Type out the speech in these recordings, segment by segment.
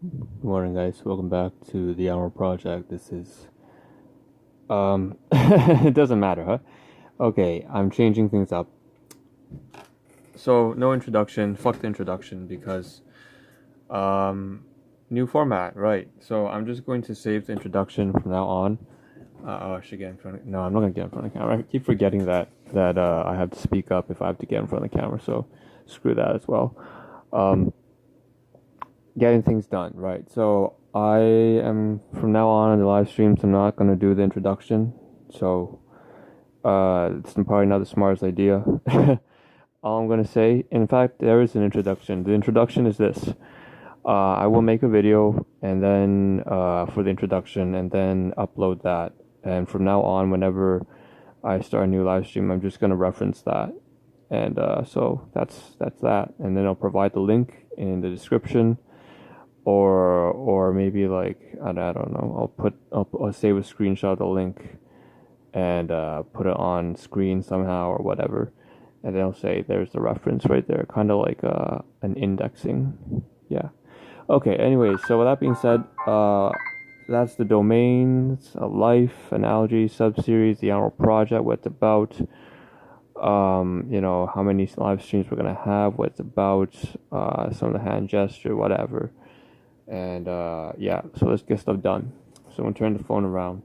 Good morning, guys. Welcome back to the Ahn Rho Project. This is, it doesn't matter, huh? Okay, I'm changing things up. So, no introduction. Fuck the introduction because, new format, right? So, I'm just going to save the introduction from now on. I should get in front of, no, I'm not gonna get in front of the camera. I keep forgetting that I have to speak up if I have to get in front of the camera, so screw that as well. Getting things done, right? So I am from now on in the live streams. I'm not gonna do the introduction. So it's probably not the smartest idea. All I'm gonna say, in fact, there is an introduction. The introduction is this: I will make a video and then for the introduction, and then upload that. And from now on, whenever I start a new live stream, I'm just gonna reference that. And so that's that. And then I'll provide the link in the description, or maybe like I don't know. I'll save a screenshot of the link and put it on screen somehow or whatever, and then I'll say there's the reference right there, kind of like an indexing. Yeah. Okay. Anyway, so with that being said, that's the domains, life, analogy, subseries, the Ahn Rho Project, what it's about. How many live streams we're gonna have, what it's about, some of the hand gesture, whatever. And yeah, so let's get stuff done. So I'm gonna turn the phone around.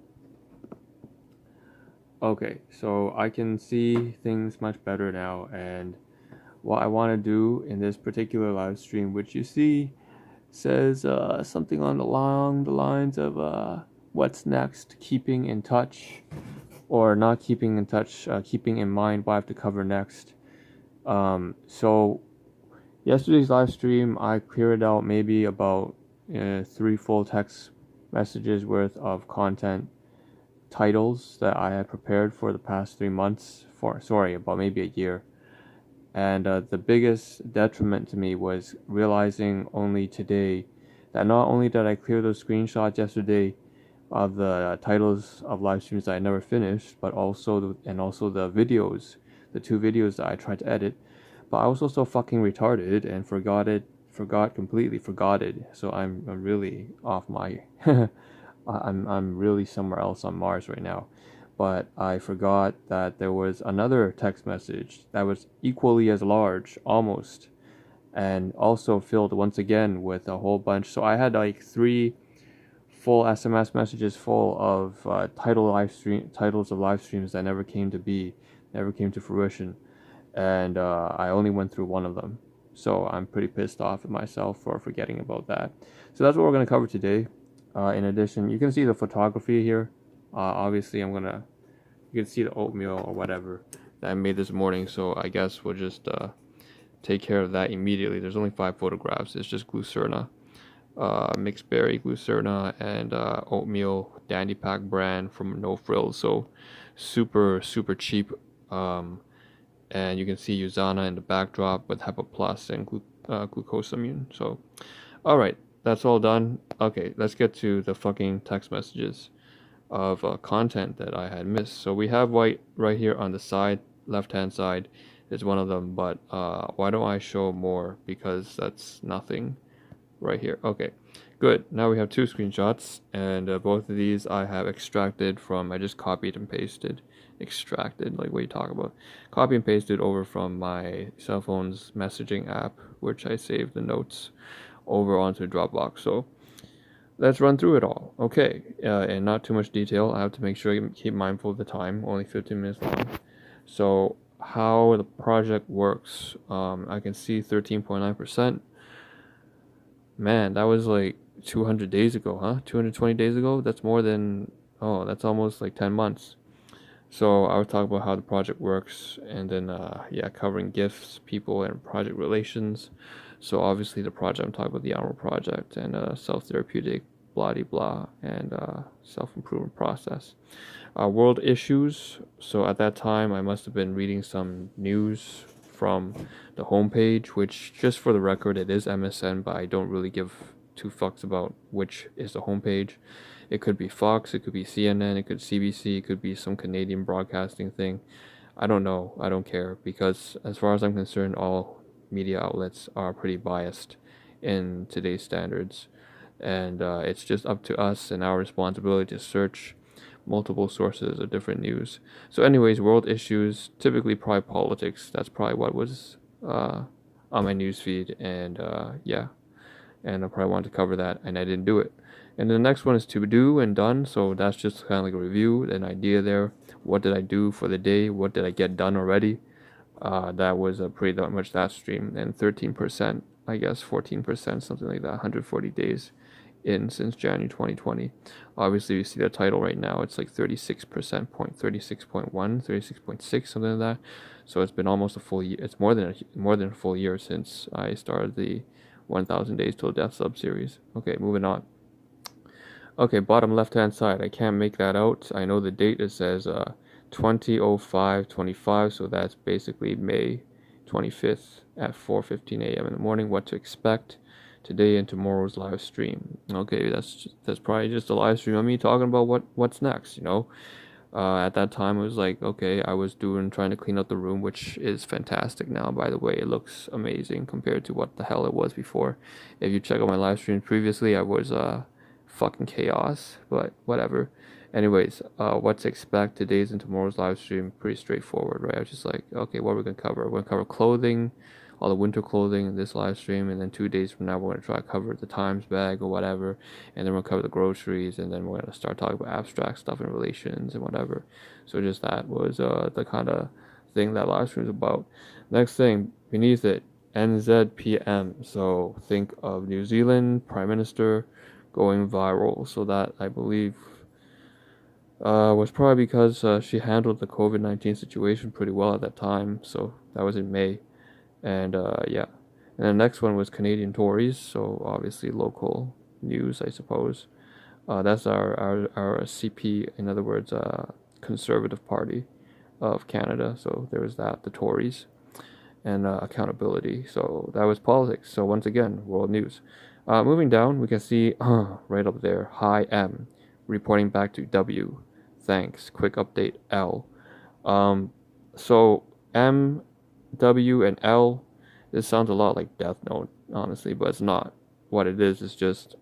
Okay, so I can see things much better now, and what I want to do in this particular live stream, which you see says something along the lines of what's next, keeping in touch, or not keeping in touch, keeping in mind what I have to cover next. So yesterday's live stream, I cleared out maybe about 3 full text messages worth of content titles that I had prepared for the past 3 months, about maybe a year. And the biggest detriment to me was realizing only today that not only did I clear those screenshots yesterday of the titles of live streams that I never finished, but also the videos, the 2 videos that I tried to edit, but I was also fucking retarded and forgot it. So I'm really off my I'm really somewhere else on Mars right now. But I forgot that there was another text message that was equally as large, almost, and also filled once again with a whole bunch. So I had like 3 full SMS messages full of titles of live streams that never came to fruition, and I only went through one of them. So I'm pretty pissed off at myself for forgetting about that. So that's what we're going to cover today. In addition, you can see the photography here. Obviously, you can see the oatmeal or whatever that I made this morning. So I guess we'll just take care of that immediately. There's only 5 photographs. It's just glucerna, mixed berry glucerna, and oatmeal Dandy Pack brand from No Frills. So super, super cheap. And you can see Usana in the backdrop with HEPA Plus and glucosamine. So, alright, that's all done. Okay, let's get to the fucking text messages of content that I had missed. So we have white right here on the side, left-hand side is one of them, but why don't I show more, because that's nothing right here. Okay, good. Now we have 2 screenshots, and both of these I have extracted from, I just copied and pasted. Extracted, like what you talk about. Copy and pasted over from my cell phone's messaging app, which I saved the notes over onto Dropbox. So let's run through it all. Okay, and not too much detail. I have to make sure I keep mindful of the time, only 15 minutes long. So how the project works, I can see 13.9%. Man, that was like 200 days ago, huh? 220 days ago? That's that's almost like 10 months. So I would talk about how the project works, and then covering gifts, people, and project relations. So obviously the project, I'm talking about the Ahn Rho Project and self-therapeutic, blah de blah, and self-improvement process. World issues. So at that time, I must have been reading some news from the homepage, which, just for the record, it is MSN, but I don't really give 2 fucks about which is the homepage. It could be Fox, it could be CNN, it could be CBC, it could be some Canadian broadcasting thing. I don't know. I don't care, because as far as I'm concerned, all media outlets are pretty biased in today's standards. and it's just up to us and our responsibility to search multiple sources of different news. So anyways, world issues, typically probably politics. That's probably what was on my news feed, and yeah, and I probably wanted to cover that, and I didn't do it. And the next one is to do and done. So that's just kind of like a review, an idea there. What did I do for the day? What did I get done already? That was pretty much that stream. And 13%, I guess 14%, something like that, 140 days in since January 2020. Obviously, you see the title right now. It's like 36%, 36.1, 36.6, something like that. So it's been almost a full year. It's more than a full year since I started the 1000 Days Till Death sub-series. Okay, moving on. Okay, bottom left-hand side. I can't make that out. I know the date. It says 20/05/25, so that's basically May 25th at 4:15 a.m. in the morning. What to expect today and tomorrow's live stream. Okay, that's probably just a live stream of me talking about what's next. At that time, it was like, okay, I was trying to clean up the room, which is fantastic now, by the way. It looks amazing compared to what the hell it was before. If you check out my live streams previously, I was fucking chaos, but whatever. Anyways, what to expect today's and tomorrow's live stream, pretty straightforward, right? I was just like, okay, what are we gonna cover? We're gonna cover clothing, all the winter clothing in this live stream, and then 2 days from now we're gonna try to cover the Times bag or whatever, and then we'll cover the groceries, and then we're gonna start talking about abstract stuff and relations and whatever. So just that was the kind of thing that live stream is about. Next thing beneath it, NZPM. So think of New Zealand Prime Minister going viral. So that, I believe, was probably because she handled the COVID-19 situation pretty well at that time. So that was in May. And yeah. And the next one was Canadian Tories. So obviously local news, I suppose. That's our CP, in other words, Conservative Party of Canada. So there was that, the Tories, and accountability. So that was politics. So once again, world news. Moving down, we can see right up there, hi M, reporting back to W. Thanks. Quick update L. So M, W, and L. This sounds a lot like Death Note, honestly, but it's not. What it is just,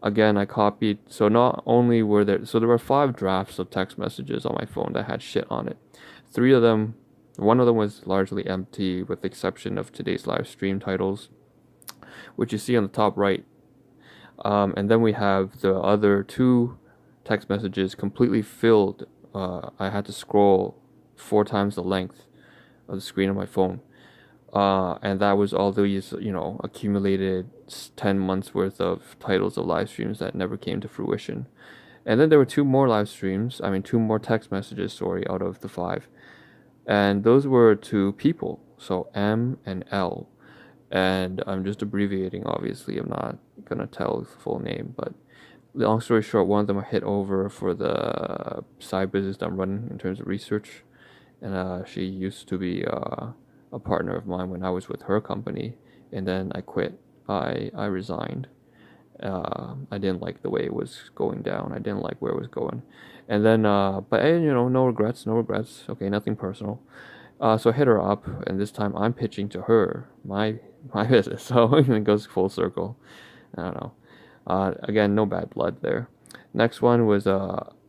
again, I copied. So not only were there were 5 drafts of text messages on my phone that had shit on it. 3 of them, one of them was largely empty, with the exception of today's live stream titles, which you see on the top right. And then we have the other 2 text messages completely filled. I had to scroll 4 times the length of the screen of my phone. And that was all these, accumulated 10 months worth of titles of live streams that never came to fruition. And then there were 2 more 2 more text messages, out of the 5. And those were to people, so M and L. And I'm just abbreviating, obviously. I'm not going to tell the full name, but long story short, one of them I hit over for the side business that I'm running in terms of research. And she used to be a partner of mine when I was with her company. And then I quit. I resigned. I didn't like the way it was going down. I didn't like where it was going. And then, but no regrets. Okay, nothing personal. So I hit her up, and this time I'm pitching to her my business. So it goes full circle. I don't know. Again, no bad blood there. Next one was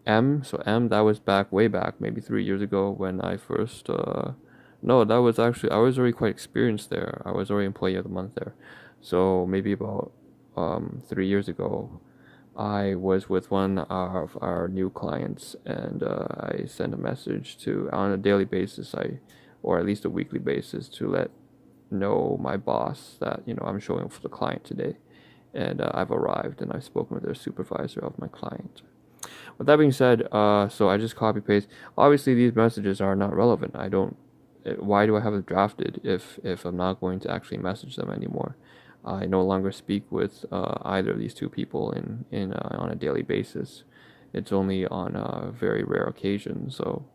M. So M, that was way back, maybe 3 years ago when I first. No, that was actually, I was already quite experienced there. I was already Employee of the Month there. So maybe about 3 years ago, I was with one of our new clients, and I sent a message on a daily basis, or at least a weekly basis, to let know my boss that I'm showing up for the client today, and I've arrived, and I've spoken with their supervisor of my client. With that being said, so I just copy paste. Obviously, these messages are not relevant. Why do I have it drafted if I'm not going to actually message them anymore? I no longer speak with either of these 2 people on a daily basis. It's only on very rare occasions. So,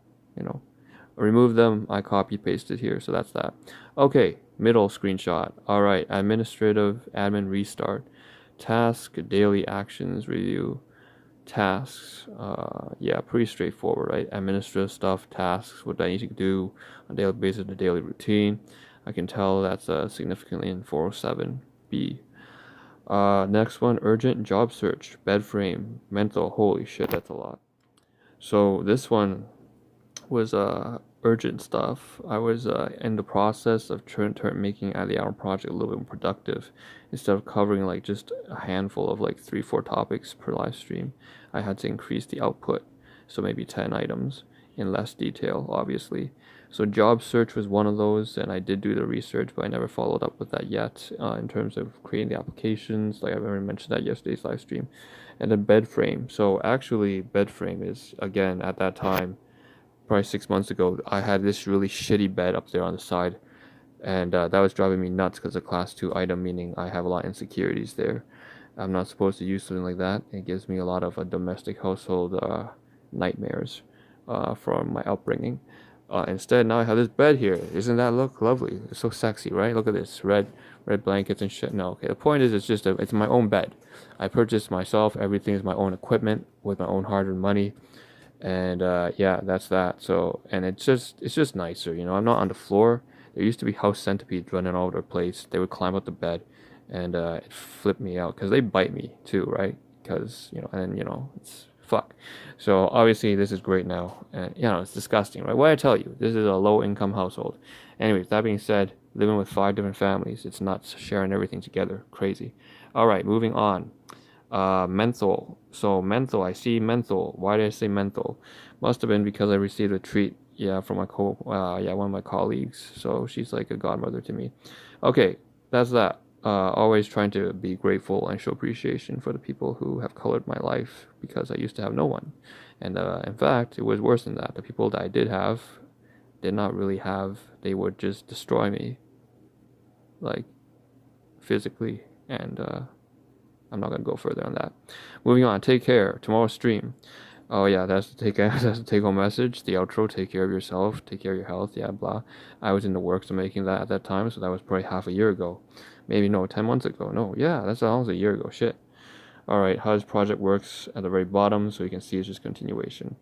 remove them. I copy pasted here. So that's that. Okay, middle screenshot. All right, admin restart. Task, daily actions review. Tasks, yeah, pretty straightforward, right? Administrative stuff, tasks, what I need to do on a daily basis, the daily routine. I can tell that's significantly in 407B. Next one, urgent job search, bed frame, mental. Holy shit, that's a lot. So this one was urgent stuff. I was in the process of making the Ahn Rho Project a little bit more productive. Instead of covering like just a handful of like 3-4 topics per live stream, I had to increase the output, so maybe 10 items in less detail, obviously. So job search was one of those, and I did do the research, but I never followed up with that yet in terms of creating the applications. Like I've already mentioned that yesterday's live stream. And then bed frame. So actually, bed frame is, again, at that time, probably 6 months ago, I had this really shitty bed up there on the side, and that was driving me nuts because of class 2 item, meaning I have a lot of insecurities there. I'm not supposed to use something like that. It gives me a lot of domestic household nightmares from my upbringing. Instead, now I have this bed here. Isn't that look lovely? It's so sexy, right? Look at this red blankets and shit. No, okay. The point is, it's my own bed. I purchased myself. Everything is my own equipment with my own hard-earned money, and yeah, that's that. So, and it's just nicer, you know. I'm not on the floor. There used to be house centipedes running all over the place. They would climb up the bed, and it flipped me out because they bite me too, right? Because it's fuck. So obviously this is great now, and it's disgusting, right? What I tell you, this is a low-income household. Anyways, that being said, living with 5 different families, it's nuts, sharing everything together, crazy. All right, moving on. Menthol. So menthol, I see menthol. Why did I say menthol? Must have been because I received a treat, from one of my colleagues. So she's like a godmother to me. Okay, that's that. Always trying to be grateful and show appreciation for the people who have colored my life, because I used to have no one. And in fact, it was worse than that. The people that I did have did not really have, they would just destroy me, like physically, and I'm not gonna go further on that. Moving on. Take care. Tomorrow's stream. Oh yeah, that's the take home message. The outro. Take care of yourself. Take care of your health. Yeah, blah. I was in the works of making that at that time, so that was probably half a year ago. Maybe no, 10 months ago. No, yeah, that's almost a year ago. Shit. All right, how this project works at the very bottom, so you can see it's just continuation.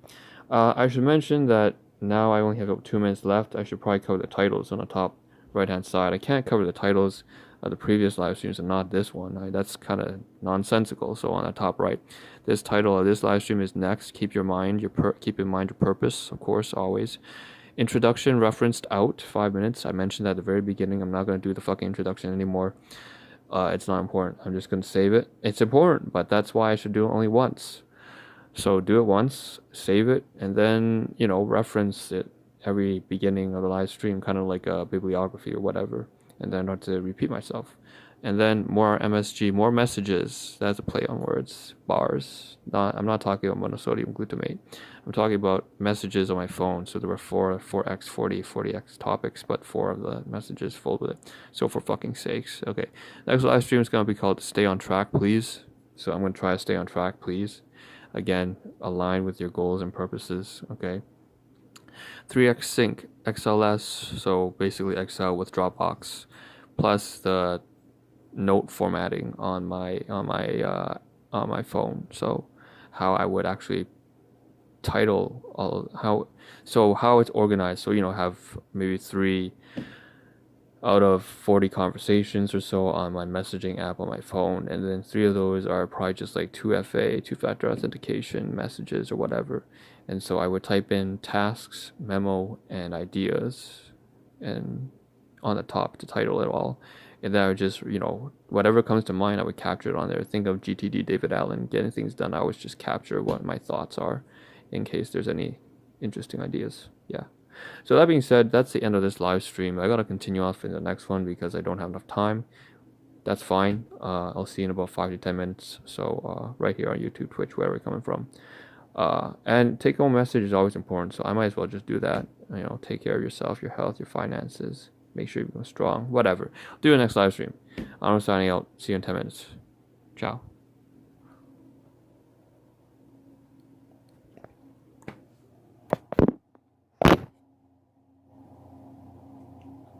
I should mention that now I only have about 2 minutes left. I should probably cover the titles on the top right-hand side. I can't cover the titles of the previous live streams and not this one. That's kind of nonsensical. So on the top right, this title of this live stream is next. Keep in mind your purpose, of course, always. Introduction referenced out 5 minutes. I mentioned that at the very beginning. I'm not going to do the fucking introduction anymore. It's not important. I'm just going to save it. It's important, but that's why I should do it only once. So do it once, save it, and then, reference it every beginning of the live stream, kind of like a bibliography or whatever, and then I don't have to repeat myself. And then more MSG, more messages. That's a play on words. Bars. I'm not talking about monosodium glutamate. I'm talking about messages on my phone. So there were 4x, 40x topics, but 4 of the messages full with it. So for fucking sakes. Okay. Next live stream is going to be called Stay on Track, Please. So I'm going to try to stay on track, please. Again, align with your goals and purposes. Okay. 3x sync, XLS. So basically Excel with Dropbox, plus the note formatting on my phone. So how I would actually title how it's organized. So have maybe 3 out of 40 conversations or so on my messaging app on my phone, and then 3 of those are probably just like 2FA, two-factor authentication messages or whatever. And so I would type in tasks, memo, and ideas, and on the top to title it all. And then I would just, whatever comes to mind, I would capture it on there. Think of GTD David Allen, getting things done. I always just capture what my thoughts are in case there's any interesting ideas. Yeah. So that being said, that's the end of this live stream. I gotta continue off in the next one because I don't have enough time. That's fine. I'll see you in about 5 to 10 minutes. So right here on YouTube, Twitch, wherever you're coming from. And take home message is always important. So I might as well just do that. Take care of yourself, your health, your finances. Make sure you become strong. Whatever. Do the next live stream. I'm signing out. See you in 10 minutes. Ciao.